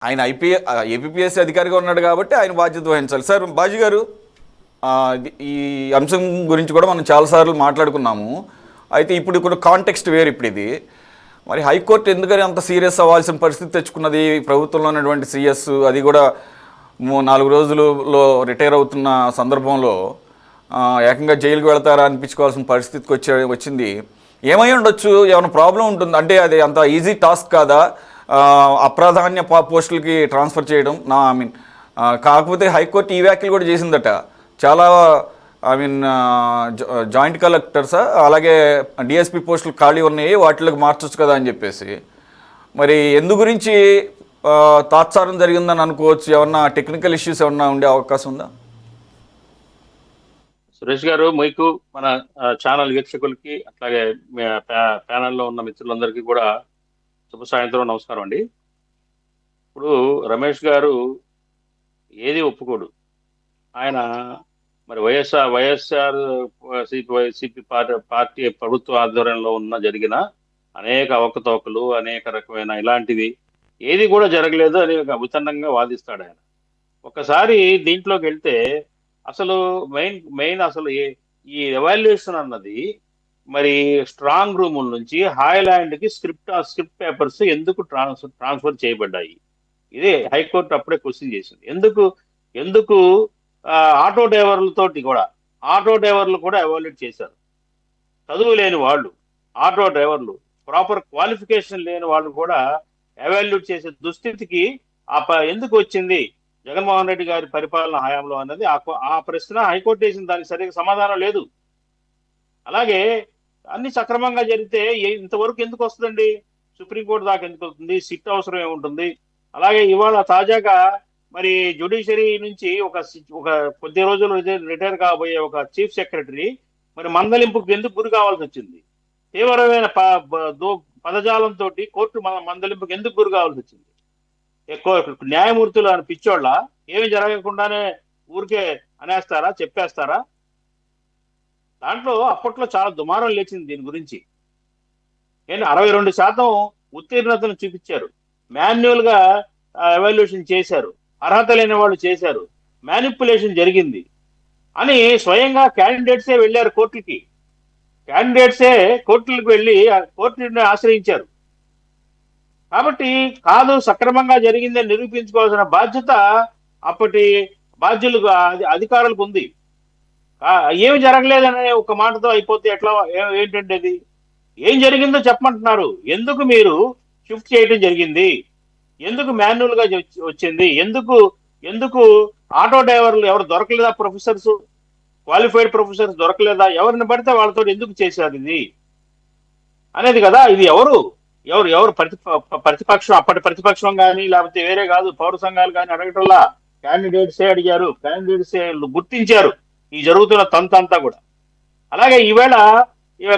ఆయన ఏపీఎస్సీ అధికారిగా ఉన్నాడు కాబట్టి ఆయన బాధ్యత వహించాలి. సార్ బాజీ గారు, ఈ అంశం గురించి కూడా మనం చాలాసార్లు మాట్లాడుకున్నాము. అయితే ఇప్పుడు కాంటెక్స్ట్ వేరు. ఇప్పుడు ఇది మరి హైకోర్టు ఎందుకని అంత సీరియస్ అవ్వాల్సిన పరిస్థితి తెచ్చుకున్నది? ప్రభుత్వంలో ఉన్నటువంటి సీఎస్ అది కూడా 4 రోజులలో రిటైర్ అవుతున్న సందర్భంలో ఏకంగా జైలుకి వెళతారా అనిపించుకోవాల్సిన పరిస్థితికి వచ్చింది. ఏమై ఉండొచ్చు? ఏమైనా ప్రాబ్లం ఉంటుంది అంటే అది అంత ఈజీ టాస్క్ కాదా అప్రాధాన్య పోస్టులకి ట్రాన్స్ఫర్ చేయడం? కాకపోతే హైకోర్టు ఈ వ్యాఖ్యలు కూడా చేసిందట. చాలా జాయింట్ కలెక్టర్సా అలాగే డిఎస్పీ పోస్టులు ఖాళీ ఉన్నాయి, వాటిలోకి మార్చొచ్చు కదా అని చెప్పేసి. మరి ఎందు గురించి తాత్సారం జరిగిందని అనుకోవచ్చు? ఏమన్నా టెక్నికల్ ఇష్యూస్ ఏమన్నా ఉండే అవకాశం ఉందా? సురేష్ గారు, మీకు మన ఛానల్ వీక్షకులకి అట్లాగే ప్యానల్లో ఉన్న మిత్రులందరికీ కూడా శుభ సాయంత్రం, నమస్కారం అండి. ఇప్పుడు రమేష్ గారు ఏది ఒప్పుకోడు. ఆయన మరి వైఎస్ఆర్ సిపి పార్టీ ప్రభుత్వ ఆధ్వర్యంలో జరిగిన అనేక అవకతవకలు, అనేక రకమైన ఇలాంటివి ఏది కూడా జరగలేదు అని వితన్నంగా వాదిస్తాడు ఆయన. ఒకసారి దీంట్లోకి వెళ్తే అసలు మెయిన్ అసలు ఈ ఎవాల్యుయేషన్ అన్నది మరి స్ట్రాంగ్ రూముల నుంచి హాయ్లాండ్ కి స్క్రిప్ట్ పేపర్స్ ఎందుకు ట్రాన్స్ఫర్ చేయబడ్డాయి? ఇదే హైకోర్టు అప్పుడే క్వశ్చన్ చేసింది. ఎందుకు ఎందుకు ఆటో డ్రైవర్లు కూడా ఎవాల్యుయేట్ చేశారు. చదువు లేని వాళ్ళు, ఆటో డ్రైవర్లు, ప్రాపర్ క్వాలిఫికేషన్ లేని వాళ్ళు కూడా ఎవాల్యుయేట్ చేసే దుస్థితికి ఎందుకు వచ్చింది జగన్మోహన్ రెడ్డి గారి పరిపాలన హయాంలో అన్నది ఆ ప్రశ్న హైకోర్టు వేసిన దానికి సరిగ్గా సమాధానం లేదు. అలాగే అన్ని సక్రమంగా జరిగితే ఇంతవరకు ఎందుకు వస్తుందండి? సుప్రీంకోర్టు దాకా ఎందుకు వస్తుంది? సిట్ అవసరం ఏముంటుంది? అలాగే ఇవాళ తాజాగా మరి జ్యుడిషియరీ నుంచి ఒక కొద్ది రోజులు రిటైర్ కాబోయే ఒక చీఫ్ సెక్రటరీ మరి మందలింపుకు ఎందుకు గురి కావాల్సి వచ్చింది? తీవ్రమైన పదజాలంతో కోర్టు మందలింపుకు ఎందుకు గురి కావాల్సి వచ్చింది? న్యాయమూర్తులు అని పిచ్చోళ్ళ ఏమి జరగకుండానే ఊరికే అనేస్తారా, చెప్పేస్తారా? దాంట్లో అప్పట్లో చాలా దుమారం లేచింది దీని గురించి. 62% ఉత్తీర్ణతను చూపించారు, మాన్యువల్ గా ఎవాల్యుయేషన్ చేశారు, అర్హత లేని వాళ్ళు చేశారు, మ్యానిపులేషన్ జరిగింది అని స్వయంగా క్యాండిడేట్సే వెళ్ళారు కోర్టులకి. కోర్టులకు వెళ్ళి కోర్టుని ఆశ్రయించారు. కాబట్టి కాదు, సక్రమంగా జరిగిందని నిరూపించుకోవాల్సిన బాధ్యత అప్పటి బాధ్యులకు, అధికారులకు ఉంది. ఏమి జరగలేదనే ఒక మాటతో అయిపోతే ఎట్లా? ఏంటంటే అది ఏం జరిగిందో చెప్పమంటున్నారు. ఎందుకు మీరు షిఫ్ట్ చేయడం జరిగింది? ఎందుకు మాన్యువల్ గా వచ్చింది? ఎందుకు ఆటో డ్రైవర్లు ఎవరు దొరకలేదా? ప్రొఫెసర్స్, క్వాలిఫైడ్ ప్రొఫెసర్స్ దొరకలేదా? ఎవరిని పడితే వాళ్ళతో ఎందుకు చేశారు ఇది అనేది కదా. ఇది ఎవరు ప్రతిపక్షం, అప్పటి ప్రతిపక్షం కానీ లేకపోతే వేరే కాదు, పౌర సంఘాలు కానీ అడగటంలా క్యాండిడేట్సే అడిగారు, క్యాండిడేట్సే గుర్తించారు ఈ జరుగుతున్న తంతంతా కూడా. అలాగే ఈవేళ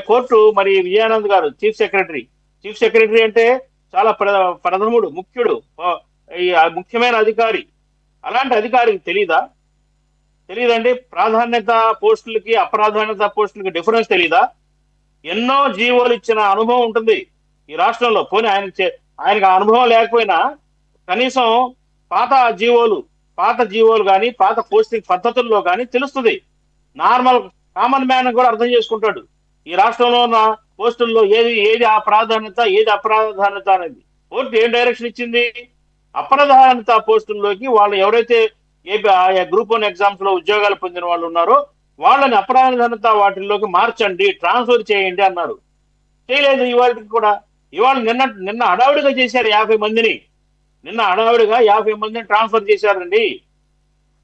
కోర్టు మరి విజయానంద్ గారు చీఫ్ సెక్రటరీ అంటే చాలా ప్రథముడు, ముఖ్యమైన అధికారి. అలాంటి అధికారికి తెలీదండి ప్రాధాన్యత పోస్టులకి అప్రాధాన్యత పోస్టులకి డిఫరెన్స్ తెలీదా? ఎన్నో జీవోలు ఇచ్చిన అనుభవం ఉంటుంది ఈ రాష్ట్రంలో. పోనీ ఆయనకు అనుభవం లేకపోయినా కనీసం పాత జీవోలు కానీ పాత పోస్టింగ్ పద్ధతుల్లో కానీ తెలుస్తుంది. నార్మల్ కామన్ మ్యాన్ కూడా అర్థం చేసుకుంటాడు ఈ రాష్ట్రంలో ఉన్న పోస్టుల్లో ఏది ఆ ప్రాధాన్యత, ఏది అప్రాధాన్యత అనేది. కోర్టు ఏం డైరెక్షన్ ఇచ్చింది? అప్రాధాన్యత పోస్టుల్లోకి వాళ్ళు ఎవరైతే గ్రూప్ 1 ఎగ్జామ్స్ లో ఉద్యోగాలు పొందిన వాళ్ళు ఉన్నారో వాళ్ళని అప్రాధాన్యత వాటిల్లోకి మార్చండి, ట్రాన్స్ఫర్ చేయండి అన్నారు. చేయలేదు ఇవాళకి కూడా. ఇవాళ నిన్న హడావుడిగా చేశారు 50 మందిని. నిన్న హడావుడిగా 50 మందిని ట్రాన్స్ఫర్ చేశారండి.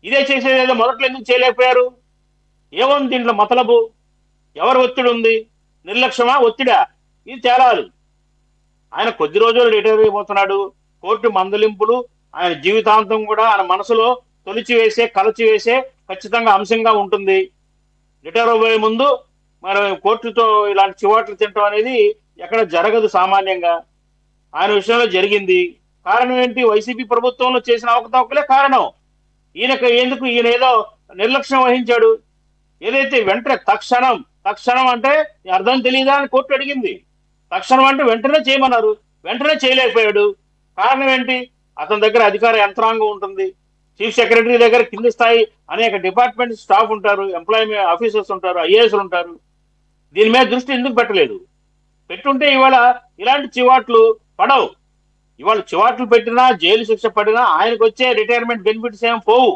ఇదే చేసేదేదో మొదట్లో ఎందుకు చేయలేకపోయారు? ఏముంది దీంట్లో మతలబు? ఎవరు ఒత్తిడి ఉంది? నిర్లక్ష్యమా, ఒత్తిడా? ఇది తేలాలి. ఆయన కొద్ది రోజులు రిటైర్ అయిపోతున్నాడు. కోర్టు మందలింపులు ఆయన జీవితాంతం కూడా ఆయన మనసులో కలచివేసే ఖచ్చితంగా అంశంగా ఉంటుంది. రిటైర్ అవ్వబోయే ముందు మరి కోర్టుతో ఇలాంటి చివాట్లు తినటం అనేది ఎక్కడ జరగదు సామాన్యంగా. ఆయన విషయంలో జరిగింది. కారణం ఏంటి? వైసీపీ ప్రభుత్వంలో చేసిన అవకతవకలే కారణం. ఈయన ఏదో నిర్లక్ష్యం వహించాడు. ఏదైతే వెంటనే తక్షణం అంటే అర్థం తెలియదా అని కోర్టు అడిగింది. తక్షణం అంటే వెంటనే చేయమన్నారు, వెంటనే చేయలేకపోయాడు. కారణం ఏంటి? అతని దగ్గర అధికార యంత్రాంగం ఉంటుంది. చీఫ్ సెక్రటరీ దగ్గర కింది స్థాయి అనేక డిపార్ట్మెంట్ స్టాఫ్ ఉంటారు, ఎంప్లాయ్మెంట్ ఆఫీసర్స్ ఉంటారు, ఐఏఎస్లు ఉంటారు. దీని మీద దృష్టి ఎందుకు పెట్టలేదు? పెట్టుంటే ఇవాళ ఇలాంటి చివాట్లు పడవు. ఇవాళ చివాట్లు పెట్టినా, జైలు శిక్ష పడినా ఆయనకు వచ్చే రిటైర్మెంట్ బెనిఫిట్స్ ఏం పోవు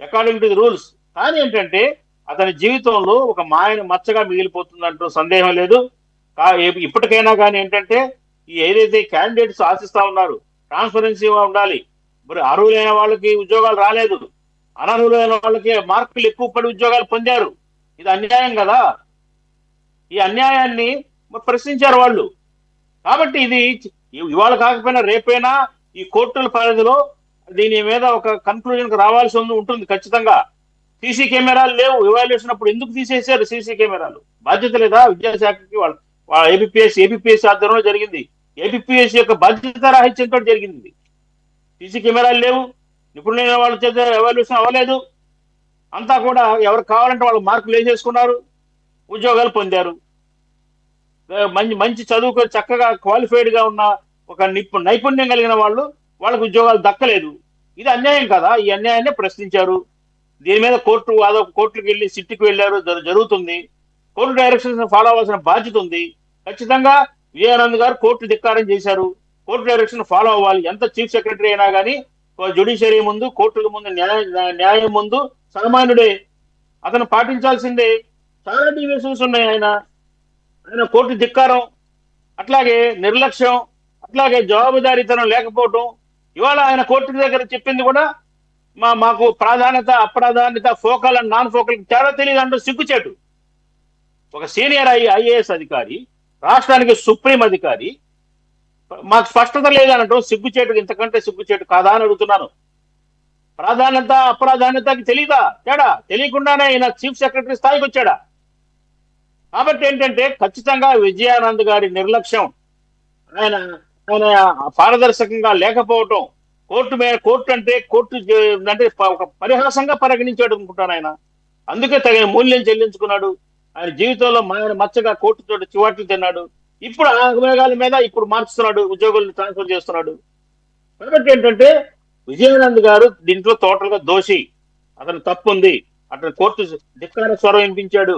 అకార్డింగ్ టు ది రూల్స్. కానీ ఏంటంటే అతని జీవితంలో ఒక మాయన మచ్చగా మిగిలిపోతుందంటూ సందేహం లేదు. ఇప్పటికైనా కానీ ఏంటంటే ఈ ఏదైతే క్యాండిడేట్స్ ఆశిస్తా ఉన్నారు, ట్రాన్స్పరెన్సీ ఉండాలి. మరి అర్హులైన వాళ్ళకి ఉద్యోగాలు రాలేదు, అనర్హులైన వాళ్ళకి మార్కులు ఎక్కువ పడి ఉద్యోగాలు పొందారు. ఇది అన్యాయం కదా. ఈ అన్యాయాన్ని ప్రశ్నించారు వాళ్ళు. కాబట్టి ఇది ఇవాళ కాకపోయినా రేపైనా ఈ కోర్టుల పరిధిలో దీని మీద ఒక కన్క్లూజన్ రావాల్సి ఉంటుంది ఖచ్చితంగా. సీసీ కెమెరాలు లేవు ఎవాల్యుయేషన్ అప్పుడు, ఎందుకు తీసేశారు సీసీ కెమెరాలు? బాధ్యత లేదా విద్యాశాఖకి? వాళ్ళ ఏబిపిఎస్ ఆధ్వర్యంలో జరిగింది. ఏబిపిఎస్ యొక్క బాధ్యత రాహిత్యంతో జరిగింది. సీసీ కెమెరాలు లేవు, నిపుణులైన వాళ్ళ చేత ఎవాల్యుయేషన్ అవ్వలేదు. అంతా కూడా ఎవరు కావాలంటే వాళ్ళు మార్కులు వేసేసుకున్నారు, ఉద్యోగాలు పొందారు. మంచి చదువుకు చక్కగా క్వాలిఫైడ్ గా ఉన్న ఒక నైపుణ్యం కలిగిన వాళ్ళకు ఉద్యోగాలు దక్కలేదు. ఇది అన్యాయం కదా. ఈ అన్యాయాన్ని ప్రశ్నించారు. దీని మీద కోర్టుకు వెళ్ళి సిట్కి వెళ్ళారు, జరుగుతుంది. కోర్టు డైరెక్షన్స్ ఫాలో అవ్వాల్సిన బాధ్యత ఉంది. ఖచ్చితంగా విజయానంద్ గారు కోర్టు ధిక్కారం చేశారు. కోర్టు డైరెక్షన్ ఫాలో అవ్వాలి. ఎంత చీఫ్ సెక్రటరీ అయినా కానీ జ్యుడిషియరీ ముందు, కోర్టుల ముందు, న్యాయం ముందు సామాన్యుడే. అతను పాటించాల్సిందే. చాలా డివిజన్స్ ఉన్నాయి. ఆయన కోర్టు ధిక్కారం, అట్లాగే నిర్లక్ష్యం, అట్లాగే జవాబుదారీతనం లేకపోవటం. ఇవాళ ఆయన కోర్టు దగ్గర చెప్పింది కూడా మాకు ప్రాధాన్యత, అప్రాధాన్యత, ఫోకల్ అండ్ నాన్ ఫోకల్ తేడా తెలియదు అంటూ సిగ్గుచేటు. ఒక సీనియర్ ఐఏఎస్ అధికారి, రాష్ట్రానికి సుప్రీం అధికారి, మాకు స్పష్టత లేదనటం సిగ్గుచేటు. ఇంతకంటే సిగ్గుచేటు కాదా అని అడుగుతున్నాను. ప్రాధాన్యత అప్రాధాన్యతకి తెలీదా తేడా? తెలియకుండానే ఈయన చీఫ్ సెక్రటరీ స్థాయికి వచ్చాడా? కాబట్టి ఏంటంటే ఖచ్చితంగా విజయానంద్ గారి నిర్లక్ష్యం, ఆయన పారదర్శకంగా లేకపోవటం, కోర్టు అంటే ఒక పరిహాసంగా పరిగణించాడు అనుకుంటాను ఆయన. అందుకే తగిన మూల్యం చెల్లించుకున్నాడు. ఆయన జీవితంలో మచ్చగా కోర్టుతో చివాట్లు తిన్నాడు. ఇప్పుడు ఆ వేగాల మీద ఇప్పుడు మార్చుతున్నాడు, ఉద్యోగులను ట్రాన్స్ఫర్ చేస్తున్నాడు. కాబట్టి ఏంటంటే విజయానంద్ గారు దీంట్లో టోటల్ గా దోషి. అతను తప్పు ఉంది. అతను కోర్టు ధిక్కార స్వరం వినిపించాడు.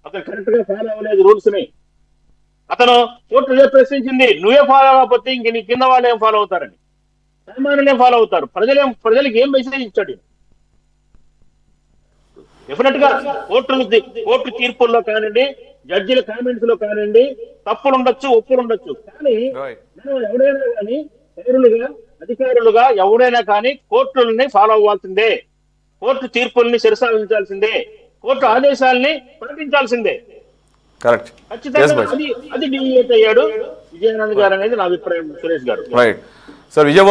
అతను కరెక్ట్ గా ఫాలో అవ్వలేదు రూల్స్ ని. అతను కోర్టు ప్రశ్నించింది, నువ్వే ఫాలో అవ్వకపోతే ఇంక నీ కింద వాళ్ళు ఏం ఫాలో అవుతారని. సామాన్యులు ఏం ఫాలో అవుతారు? ప్రజలకు ఏం మెసేజ్ ఇచ్చాడు? డెఫినెట్ గా కోర్టు తీర్పుల్లో కానివ్వండి, జడ్జిల కామెంట్స్ లో కానివ్వండి, తప్పులు ఉండొచ్చు, ఒప్పులు ఉండొచ్చు. కానీ మనం ఎవరైనా కానీ పౌరులుగా, అధికారులుగా ఎవరైనా కానీ కోర్టులని ఫాలో అవ్వాల్సిందే. కోర్టు తీర్పుల్ని శిరసావహించాల్సిందే. కోర్టు ఆదేశాలని పాటించాల్సిందే. కరెక్ట్. ఖచ్చితంగా అది డివియేట్ అయ్యాడు విజయానంద్ గారు అనేది నా అభిప్రాయం. సురేష్ గారు. Right sir. విజయవాడ